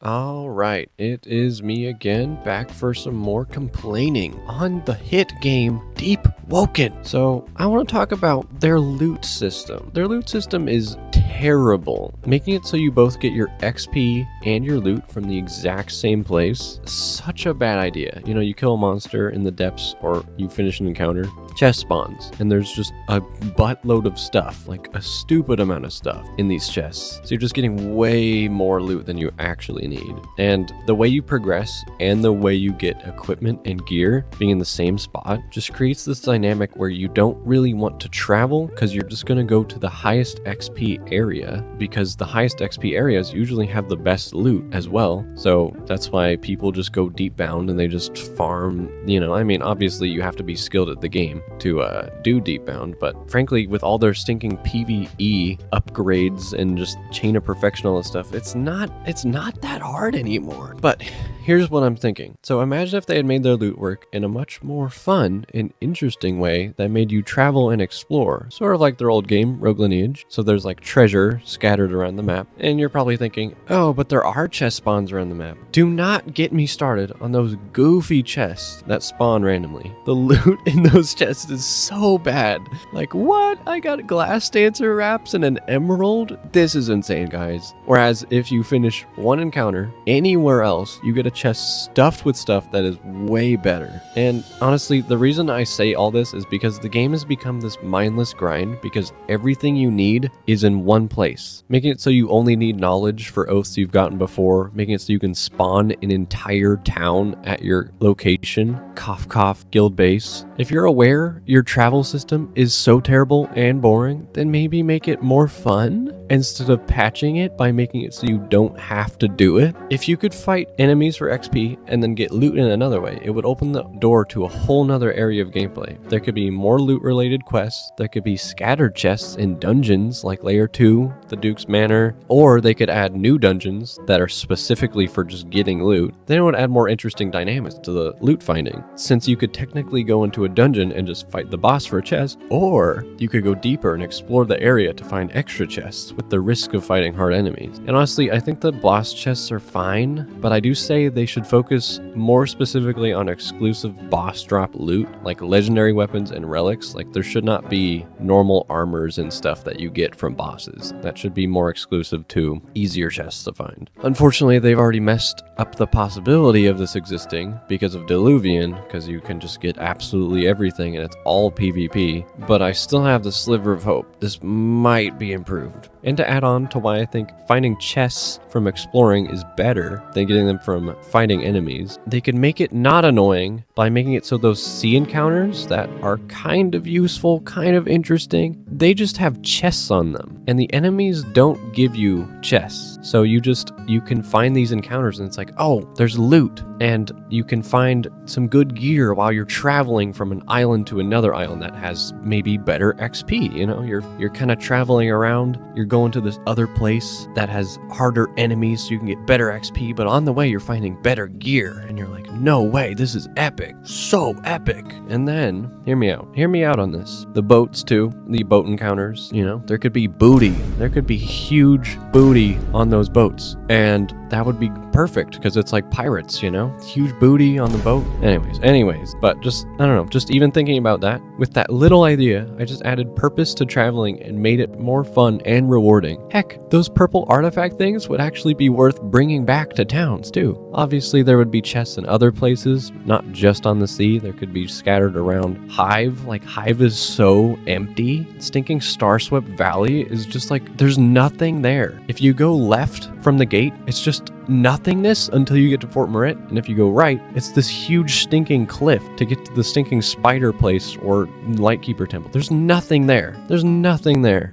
All right, it is me again, back for some more complaining on the hit game Deepwoken. So, I want to talk about their loot system. Their loot system is terrible, making it so you both get your XP and your loot from the exact same place. Such a bad idea. You know, you kill a monster in the depths or you finish an encounter, chest spawns, and there's just a buttload of stuff, like a stupid amount of stuff in these chests. So you're just getting way more loot than you actually need. And the way you progress and the way you get equipment and gear being in the same spot just creates this dynamic where you don't really want to travel because you're just going to go to the highest XP area, because the highest XP areas usually have the best loot as well. So that's why people just go deep bound and they just farm, obviously you have to be skilled at the game to do deep bound, but frankly, with all their stinking PvE upgrades and just chain of perfection, all this stuff, it's not that hard anymore. But here's what I'm thinking. So imagine if they had made their loot work in a much more fun and interesting way that made you travel and explore, sort of like their old game, Rogue Lineage. So there's like treasure scattered around the map, and you're probably thinking, oh, but there are chest spawns around the map. Do not get me started on those goofy chests that spawn randomly. The loot in those chests is so bad. Like, what? I got glass dancer wraps and an emerald? This is insane, guys. Whereas if you finish one encounter anywhere else, you get a chest stuffed with stuff that is way better. And honestly, the reason I say all this is because the game has become this mindless grind, because everything you need is in one place, making it so you only need knowledge for oaths you've gotten before, making it so you can spawn an entire town at your location. Cough cough, guild base. If you're aware your travel system is so terrible and boring, then maybe make it more fun instead of patching it by making it so you don't have to do it. If you could fight enemies for XP and then get loot in another way, it would open the door to a whole nother area of gameplay. There could be more loot related quests, there could be scattered chests in dungeons like Layer 2, the Duke's Manor, or they could add new dungeons that are specifically for just getting loot. Then it would add more interesting dynamics to the loot finding, since you could technically go into a dungeon and just fight the boss for a chest, or you could go deeper and explore the area to find extra chests with the risk of fighting hard enemies. And honestly, I think the boss chests are fine, but I do say they should focus more specifically on exclusive boss drop loot, like legendary weapons and relics. Like, there should not be normal armors and stuff that you get from bosses. That should be more exclusive to easier chests to find. Unfortunately, they've already messed up the possibility of this existing because of Diluvian, because you can just get absolutely everything and it's all PvP, but I still have the sliver of hope. This might be improved. And to add on to why I think finding chests from exploring is better than getting them from fighting enemies, they could make it not annoying by making it so those sea encounters that are kind of useful, kind of interesting, they just have chests on them. And the enemies don't give you chests. So you can find these encounters and it's like, oh, there's loot. And you can find some good gear while you're traveling from an island to another island that has maybe better XP. You know, you're kind of traveling around, you're going to this other place that has harder enemies so you can get better XP, but on the way you're finding better gear and you're like, no way, this is epic, so epic. And then, hear me out on this. The boats too, the boat encounters, there could be booty, there could be huge booty on those boats, and that would be perfect because it's like pirates, huge booty on the boat. Anyways, but just, I don't know, just even thinking about that, with that little idea, I just added purpose to traveling and made it more fun and rewarding. Heck, those purple artifact things would actually be worth bringing back to towns too. Obviously, there would be chests in other places, not just on the sea. There could be scattered around Hive. Like, Hive is so empty. Stinking Starswept Valley is just like, there's nothing there. If you go left from the gate, it's just nothingness until you get to Fort Moret, and if you go right, it's this huge stinking cliff to get to the stinking spider place or Lightkeeper Temple. There's nothing there.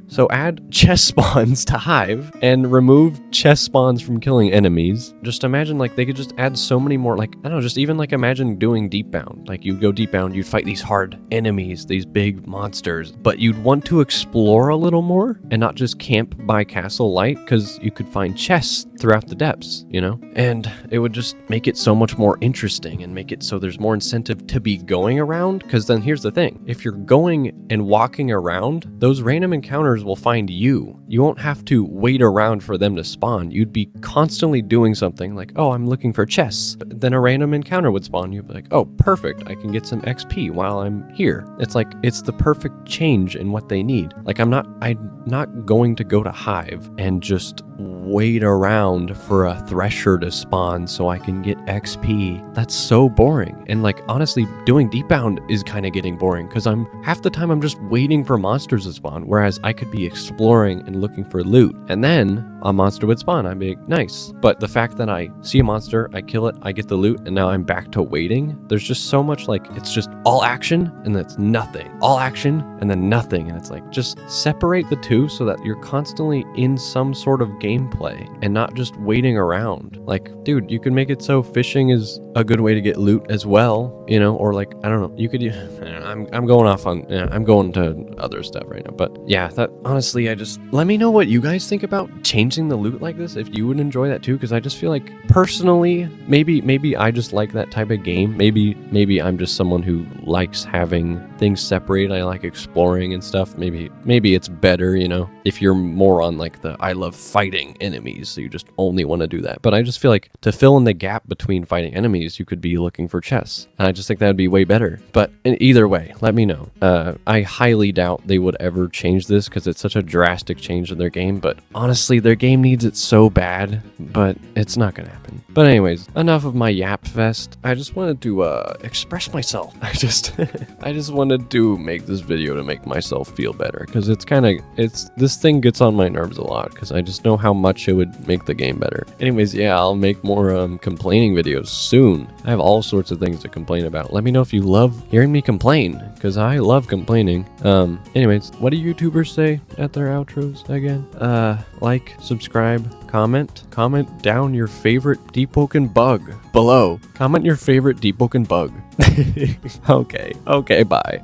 So add chest spawns to Hive and remove chest spawns from killing enemies. Just imagine, like, they could just add so many more, like, I don't know, just even like imagine doing deep bound. Like, you'd go deep bound, you'd fight these hard enemies, these big monsters, but you'd want to explore a little more and not just camp by Castle Light, because you could find chests throughout the depths. And it would just make it so much more interesting and make it so there's more incentive to be going around. Because then here's the thing, if you're going and walking around, those random encounters will find you. you won't have to wait around for them to spawn. You'd be constantly doing something like, oh, I'm looking for chests. Then a random encounter would spawn. You'd be like, oh, perfect. I can get some XP while I'm here. It's like, it's the perfect change in what they need. Like, I'm not going to go to Hive and just wait around for a Thresher to spawn so I can get XP. That's so boring. And like, honestly, doing Deepbound is kind of getting boring because half the time I'm just waiting for monsters to spawn, whereas I could be exploring and looking for loot. And then a monster would spawn. I'd be like, nice. But the fact that I see a monster, I kill it, I get the loot, and now I'm back to waiting. There's just so much, like, it's just all action and that's nothing. All action and then nothing. And it's like, just separate the two so that you're constantly in some sort of gameplay and not just waiting around. Like, dude, you could make it so fishing is a good way to get loot as well, you know, or like, I don't know, you could, I'm going off on, I'm going to other stuff right now, but yeah, that honestly, let me know what you guys think about changing the loot like this, if you would enjoy that too, because I just feel like personally, maybe I just like that type of game. Maybe I'm just someone who likes having things separated. I like exploring and stuff. Maybe it's better, you know, if you're more on like the I love fighting enemies, so you just only want to do that. But I just feel like to fill in the gap between fighting enemies, you could be looking for chests. And I just think that would be way better. But in either way, let me know. I highly doubt they would ever change this because it's such a drastic change in their game. But honestly, their game needs it so bad, but it's not gonna happen. But anyways, enough of my yap fest. I just wanted to express myself. I just wanted to make this video to make myself feel better, because this thing gets on my nerves a lot because I just know how much it would make the game better. Anyways, yeah, I'll make more complaining videos soon. I have all sorts of things to complain about. Let me know if you love hearing me complain, because I love complaining. Anyways, what do YouTubers say at their outros again? Like, subscribe, comment down your favorite Deepwoken bug below. Comment your favorite Deepwoken bug. Okay, bye.